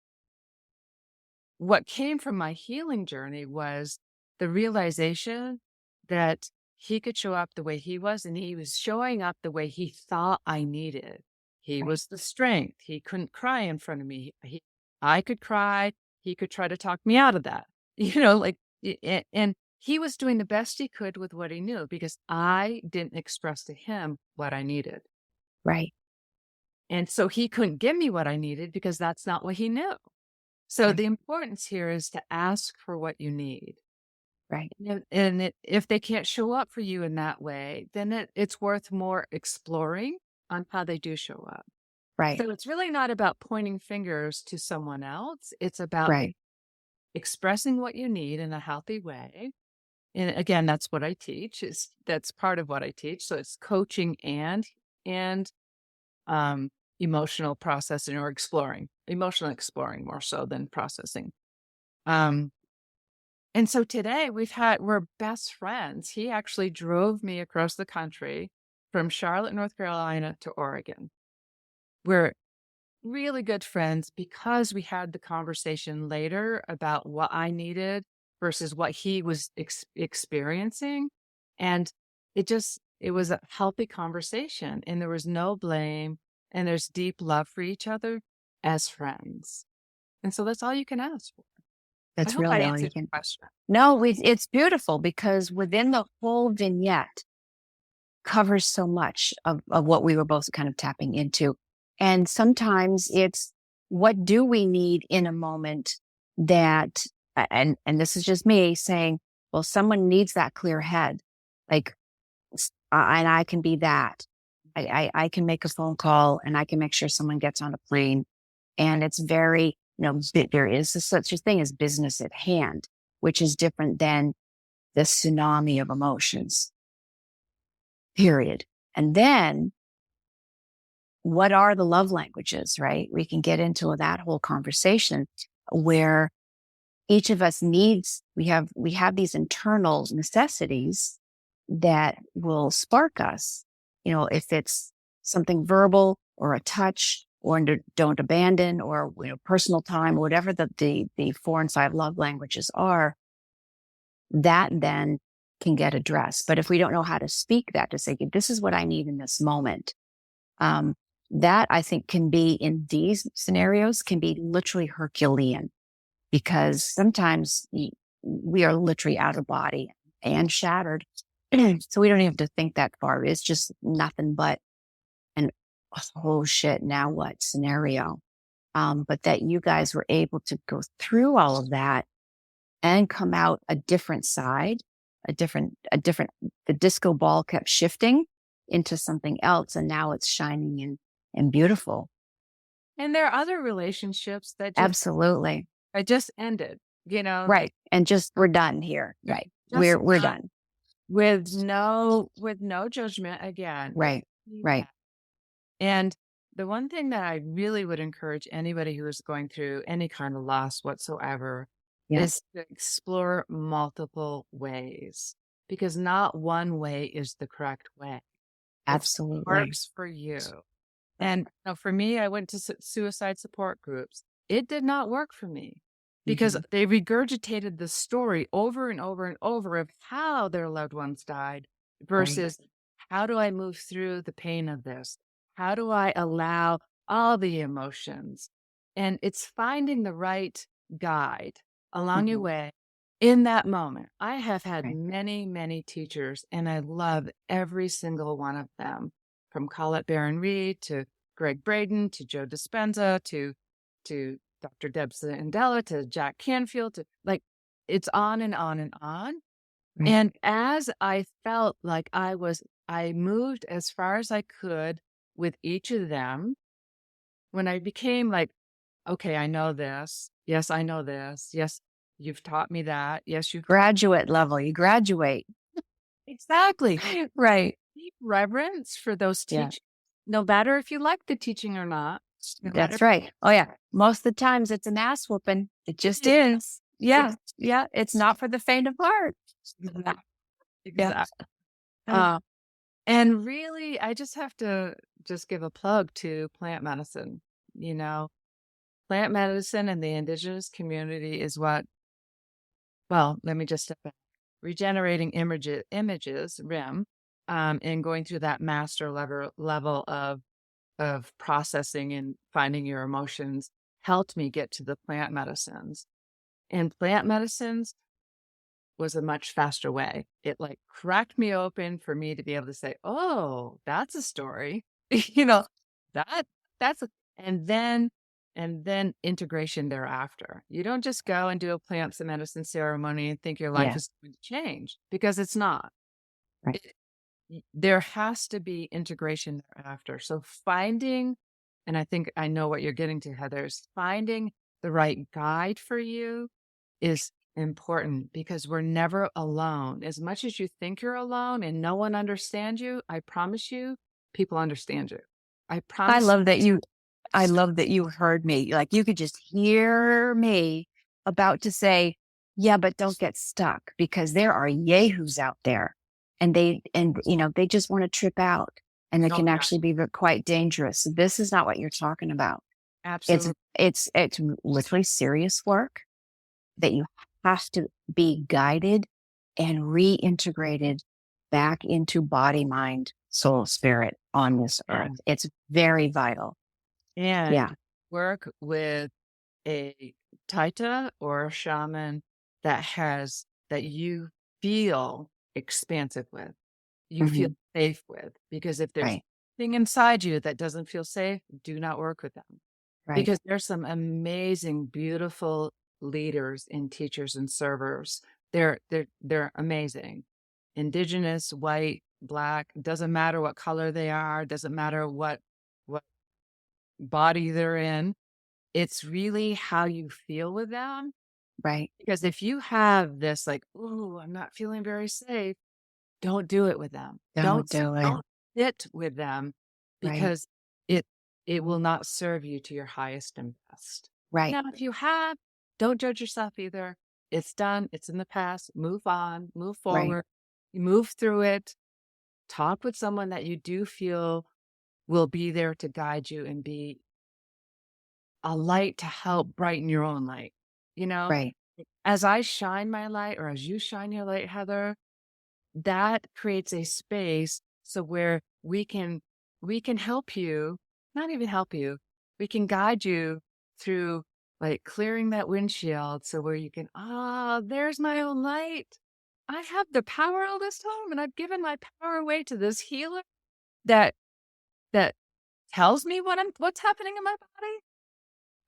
what came from my healing journey was the realization that he could show up the way he was, and he was showing up the way he thought I needed. He Right. was the strength. He couldn't cry in front of me. I could cry. He could try to talk me out of that. Like, and he was doing the best he could with what he knew because I didn't express to him what I needed. Right. And so he couldn't give me what I needed because that's not what he knew. So Right. the importance here is to ask for what you need. Right. If they can't show up for you in that way, then it's worth more exploring on how they do show up. Right. So it's really not about pointing fingers to someone else. It's about Right. expressing what you need in a healthy way. And again, that's what I teach. That's part of what I teach. So it's coaching and um, emotional processing or exploring, emotional exploring more so than processing. Um, And so today we're best friends. He actually drove me across the country from Charlotte, North Carolina to Oregon. We're really good friends because we had the conversation later about what I needed versus what he was experiencing. And it was a healthy conversation, and there was no blame, and there's deep love for each other as friends. And so that's all you can ask for. I That's hope I really all you answered can. your question. No, it's beautiful because within the whole vignette covers so much of what we were both kind of tapping into. And sometimes it's what do we need in a moment that, and this is just me saying, well, someone needs that clear head. Like, and I can be that. I can make a phone call and I can make sure someone gets on a plane. And it's very, there is such a thing as business at hand, which is different than the tsunami of emotions, period. And then what are the love languages, right? We can get into that whole conversation where each of us needs, we have these internal necessities that will spark us. If it's something verbal or a touch or don't abandon or personal time, whatever the 4 and 5 love languages are, that then can get addressed. But if we don't know how to speak that to say, this is what I need in this moment, um, that I think can be in these scenarios can be literally Herculean because sometimes we are literally out of body and shattered. So we don't even have to think that far. It's just nothing but an oh shit, now what scenario. But that you guys were able to go through all of that and come out a different side, the disco ball kept shifting into something else. And now it's shining and beautiful. And there are other relationships Absolutely. that just ended, Right. And just, we're done here. Right. just We're done. with no judgment again. Right. Right. And the one thing that I really would encourage anybody who is going through any kind of loss whatsoever Yeah. is to explore multiple ways because not one way is the correct way. It Absolutely. works for you. And for me, I went to suicide support groups. It did not work for me because they regurgitated the story over and over and over of how their loved ones died versus How do I move through the pain of this? How do I allow all the emotions? And it's finding the right guide along your Mhm. way in that moment. I have had Right. many, many teachers, and I love every single one of them, from Colette Baron Reed to Greg Braden to Joe Dispenza to Dr. Deb Andela to Jack Canfield to like it's on and on and on. Right. And as I felt like I moved as far as I could with each of them, when I became like, okay, I know this. Yes, I know this. Yes, you've taught me that. Yes, you've Graduate level, you graduate. exactly. Right. Deep reverence for those Yeah, teachers, no matter if you like the teaching or not, no matter that's right. Oh, yeah. Most of the times it's an ass whooping. It just is. Yeah. Yeah. It's not for the faint of heart. Yeah. exactly. Uh, And really, I just have to just give a plug to plant medicine. You know, plant medicine and the indigenous community is what, well, let me just step back. Regenerating images, RIM, and going through that master level of processing and finding your emotions helped me get to the plant medicines. And plant medicines was a much faster way. It like cracked me open for me to be able to say, "Oh, that's a story." You know, that that's a, and then and then integration thereafter. You don't just go and do a plants and medicine ceremony and think your life yeah. is going to change because it's not. Right. It, there has to be integration thereafter. So finding, and I think I know what you're getting to, Heather, is finding the right guide for you is important because we're never alone. As much as you think you're alone and no one understands you, I promise you, people understand you. I I promise. love that you heard me. Like you could just hear me about to say, yeah, but don't get stuck because there are yahoos out there and they just want to trip out and it Oh, can yeah, actually be quite dangerous. This is not what you're talking about. It's, absolutely. it's literally serious work that you have to be guided and reintegrated back into body, mind, soul, spirit on this earth. And, It's very vital. and Yeah. work with a taita or a shaman that you feel expansive with, you feel Hmm. safe with, because if there's Right. thing inside you that doesn't feel safe, do not work with them. Right. Because there's some amazing, beautiful leaders and teachers and servers. They're amazing. Indigenous, white, black, doesn't matter what color they are, doesn't matter what body they're in. It's really how you feel with them. Right. Because if you have this like, "Ooh, I'm not feeling very safe," don't do it with them. Don't do it. Don't sit with them Right. because it it will not serve you to your highest and best. Right. Now, if you have, don't judge yourself either. It's done. It's in the past. Move on, move Right. forward, you move through it. Talk with someone that you do feel will be there to guide you and be a light to help brighten your own light. You know, Right. as I shine my light or as you shine your light, Heather, that creates a space so where we can help you, not even help you, we can guide you through like clearing that windshield so where you can, ah, there's my own light. I have the power all this time and I've given my power away to this healer that that tells me what's happening in my body.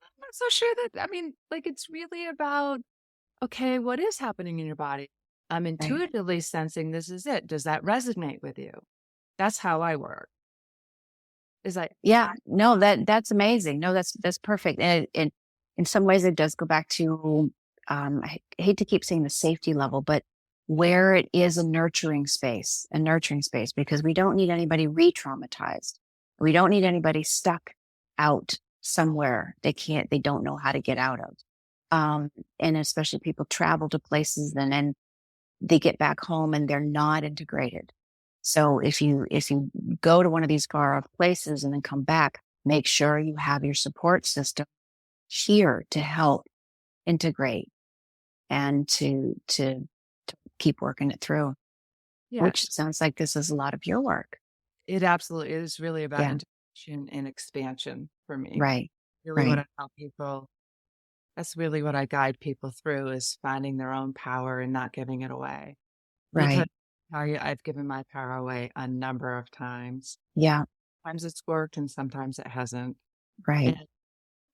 I'm not so sure that, I mean, like it's really about, okay, what is happening in your body? I'm Right. intuitively sensing this is it. Does that resonate with you? That's how I work. Is like, Yeah. No, that's amazing. No, that's perfect. And in some ways it does go back to I hate to keep saying the safety level, but where it is a nurturing space, because we don't need anybody re-traumatized. We don't need anybody stuck out somewhere they don't know how to get out of. And especially people travel to places and then they get back home and they're not integrated. So if you go to one of these far off places and then come back, make sure you have your support system here to help integrate and to keep working it through. Yeah, which sounds like this is a lot of your work. it absolutely is really about Yeah. integration and expansion for me. Right. Really what Right. I tell people, that's really what I guide people through is finding their own power and not giving it away. Because Right. I've given my power away a number of times. Yeah. Sometimes it's worked and sometimes it hasn't. Right. And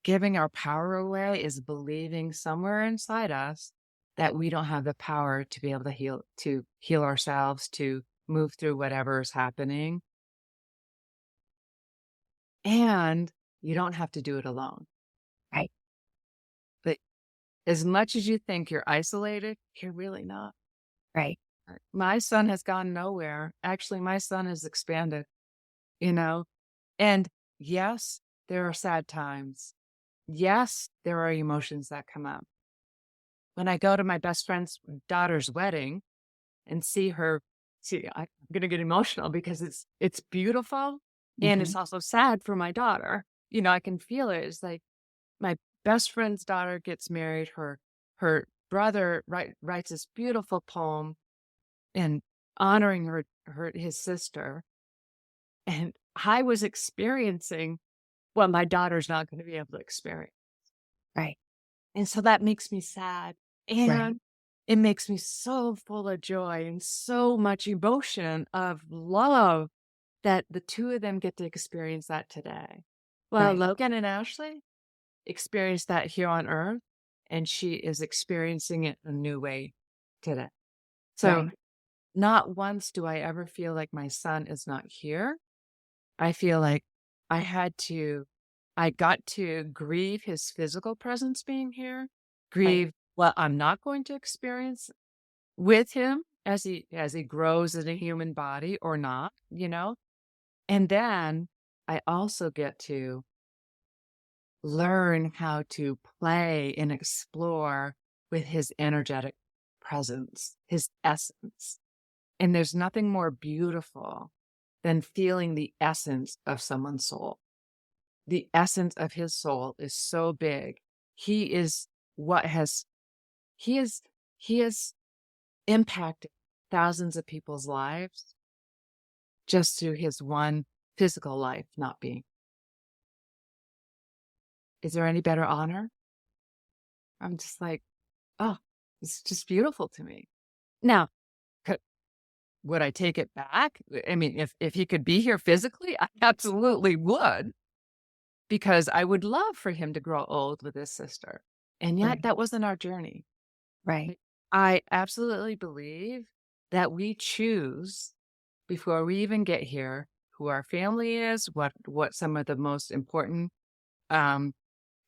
giving our power away is believing somewhere inside us that we don't have the power to be able to heal ourselves, to move through whatever is happening. And you don't have to do it alone. Right. But as much as you think you're isolated, you're really not. Right. My son has gone nowhere. Actually, my son has expanded, you know? And yes, there are sad times. Yes, there are emotions that come up. When I go to my best friend's daughter's wedding and I'm gonna get emotional because it's beautiful and Hmm. it's also sad for my daughter. I can feel it. It's like my best friend's daughter gets married. Her brother writes this beautiful poem and honoring his sister. And I was experiencing what my daughter's not going to be able to experience. Right. And so that makes me sad. Right. And it makes me so full of joy and so much emotion of love that the two of them get to experience that today. Well, Right. Logan and Ashley experienced that here on earth, and she is experiencing it a new way today. So Right. not once do I ever feel like my son is not here. I feel like I had to I got to grieve his physical presence being here, Right. grieve what I'm not going to experience with him as he grows in a human body or not. And then I also get to learn how to play and explore with his energetic presence, his essence. And there's nothing more beautiful than feeling the essence of someone's soul. The essence of his soul is so big. He is what has he is he has impacted thousands of people's lives just through his one physical life not being. Is there any better honor? I'm just like, oh, it's just beautiful to me. Now, could, would I take it back? I mean, if he could be here physically, I absolutely would. Because I would love for him to grow old with his sister, and yet Right. that wasn't our journey. Right. I absolutely believe that we choose before we even get here who our family is, what some of the most important um,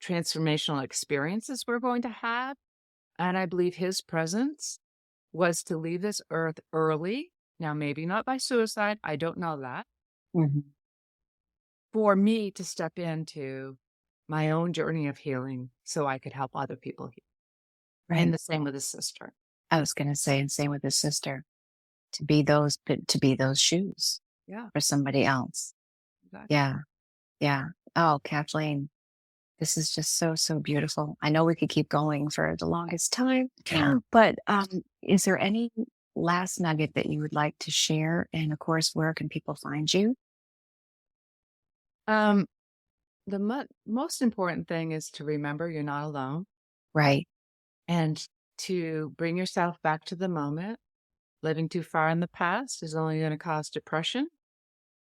transformational experiences we're going to have, and I believe his presence was to leave this earth early. Now, maybe not by suicide. I don't know that. Hmm. For me to step into my own journey of healing so I could help other people heal. And Right. the same with his sister. I was going to say, and same with his sister, to be those shoes Yeah, for somebody else. exactly. Yeah. Yeah. Oh, Kathleen, this is just so, so beautiful. I know we could keep going for the longest time, but is there any last nugget that you would like to share? And of course, where can people find you? Um, the most important thing is to remember you're not alone Right. and to bring yourself back to the moment. Living too far in the past is only going to cause depression,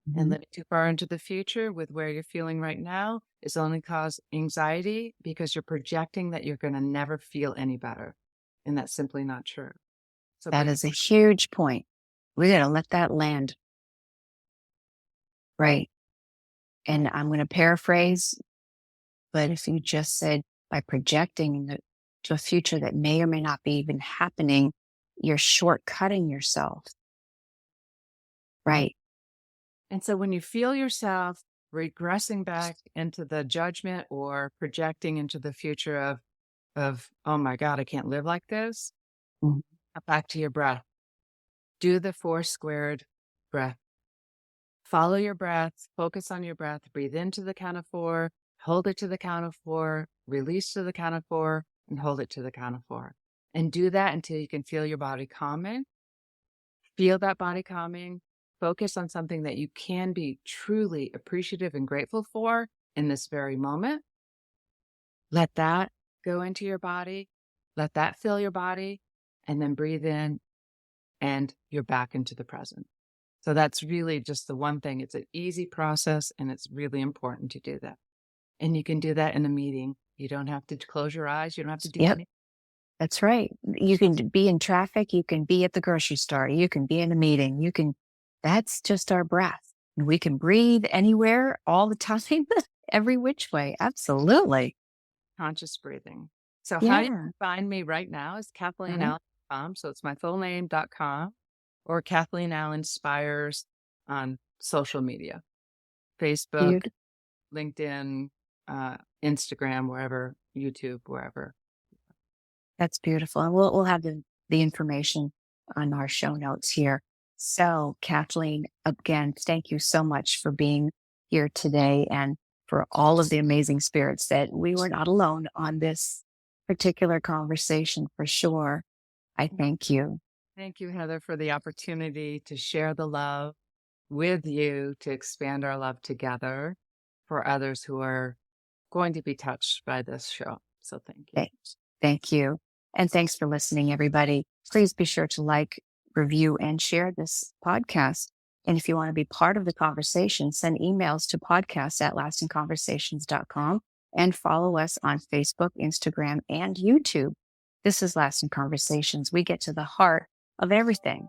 and Mhm. living too far into the future with where you're feeling right now is only cause anxiety because you're projecting that you're going to never feel any better. And that's simply not true. So That bring is a huge point. We got to let that land. Right. And I'm going to paraphrase, but if you just said by projecting to a future that may or may not be even happening, you're shortcutting yourself. Right. And so when you feel yourself regressing back into the judgment or projecting into the future of oh my God, I can't live like this, Mhm. back to your breath. Do the four squared breath. Follow your breath, focus on your breath, breathe into the count of four, hold it to the count of four, release to the count of four, and hold it to the count of four. And do that until you can feel your body calming. Feel that body calming. Focus on something that you can be truly appreciative and grateful for in this very moment. Let that go into your body. Let that fill your body, and then breathe in, and you're back into the present. So that's really just the one thing. It's an easy process, and it's really important to do that. And you can do that in a meeting. You don't have to close your eyes. You don't have to do Yep, anything. that's right. You can be in traffic, you can be at the grocery store, you can be in a meeting, that's just our breath. And we can breathe anywhere all the time, every which way. Absolutely. Conscious breathing. So how you Yeah. find me right now is Uh-huh. CathleenElle.com. So it's my full name.com, or Kathleen Elle Inspires on social media, Facebook, Beautiful. LinkedIn, Instagram, wherever, YouTube, wherever. That's beautiful. And we'll have the information on our show notes here. So, Kathleen, again, thank you so much for being here today and for all of the amazing spirits that we were not alone on this particular conversation for sure. I thank you. Thank you, Heather, for the opportunity to share the love with you, to expand our love together for others who are going to be touched by this show. So thank you. Thank you. And thanks for listening, everybody. Please be sure to like, review, and share this podcast. And if you want to be part of the conversation, send emails to podcast@lastingconversations.com and follow us on Facebook, Instagram, and YouTube. This is Lasting Conversations. We get to the heart of everything.